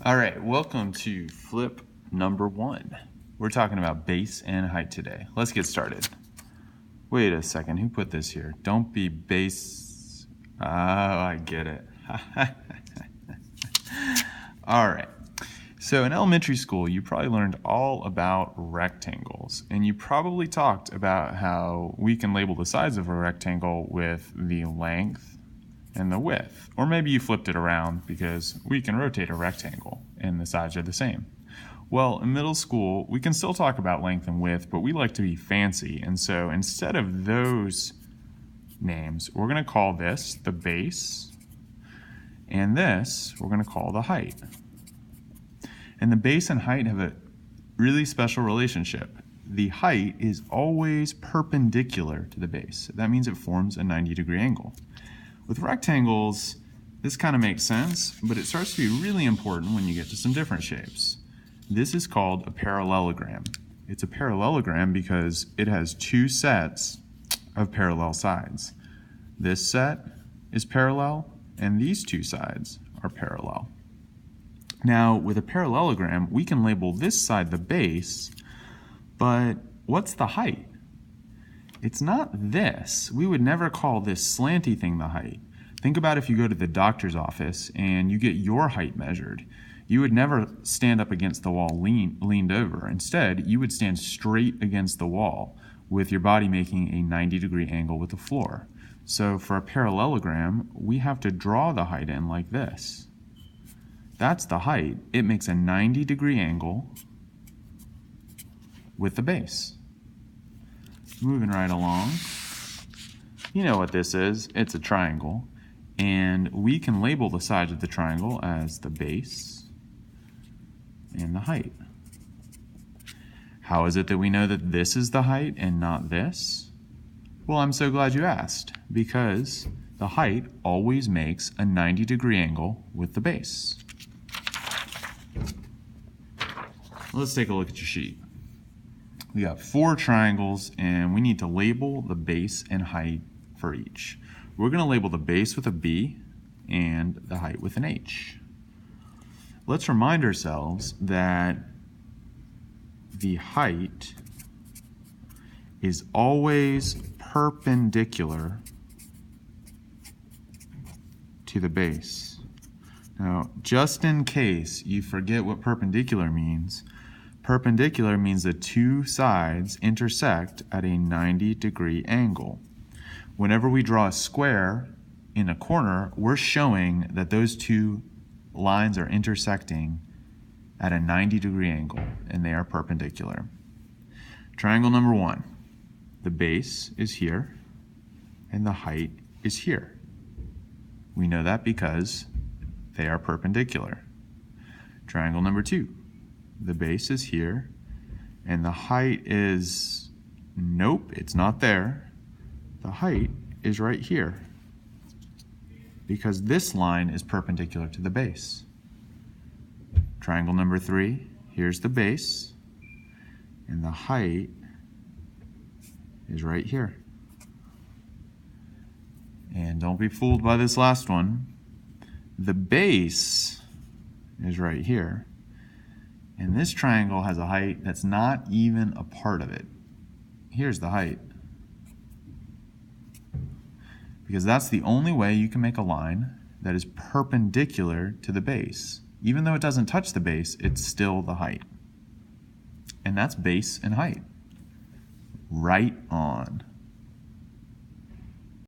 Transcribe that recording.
All right, welcome to flip number 1. We're talking about base and height today. Let's get started. Wait a second, who put this here? Don't be base. Oh, I get it. All right. So in elementary school, you probably learned all about rectangles, and you probably talked about how we can label the sides of a rectangle with the length and the width. Or maybe you flipped it around because we can rotate a rectangle and the sides are the same. Well, in middle school, we can still talk about length and width, but we like to be fancy. And so instead of those names, we're going to call this the base, and this we're going to call the height. And the base and height have a really special relationship. The height is always perpendicular to the base. That means it forms a 90-degree angle. With rectangles, this kind of makes sense, but it starts to be really important when you get to some different shapes. This is called a parallelogram. It's a parallelogram because it has two sets of parallel sides. This set is parallel, and these two sides are parallel. Now, with a parallelogram, we can label this side the base, but what's the height? It's not this. We would never call this slanty thing the height. Think about if you go to the doctor's office and you get your height measured. You would never stand up against the wall leaned over. Instead, you would stand straight against the wall with your body making a 90-degree angle with the floor. So for a parallelogram, we have to draw the height in like this. That's the height. It makes a 90-degree angle with the base. Moving right along. You know what this is. It's a triangle. And we can label the sides of the triangle as the base and the height. How is it that we know that this is the height and not this? Well, I'm so glad you asked, because the height always makes a 90-degree angle with the base. Let's take a look at your sheet. We got 4 triangles, and we need to label the base and height for each. We're going to label the base with a B and the height with an H. Let's remind ourselves that the height is always perpendicular to the base. Now, just in case you forget what perpendicular means, perpendicular means the two sides intersect at a 90-degree angle. Whenever we draw a square in a corner, we're showing that those two lines are intersecting at a 90-degree angle, and they are perpendicular. Triangle number 1. The base is here, and the height is here. We know that because they are perpendicular. Triangle number 2. The base is here, and the height is, nope, it's not there. The height is right here, because this line is perpendicular to the base. Triangle number 3, here's the base, and the height is right here. And don't be fooled by this last one. The base is right here. And this triangle has a height that's not even a part of it. Here's the height. Because that's the only way you can make a line that is perpendicular to the base. Even though it doesn't touch the base, it's still the height. And that's base and height. Right on.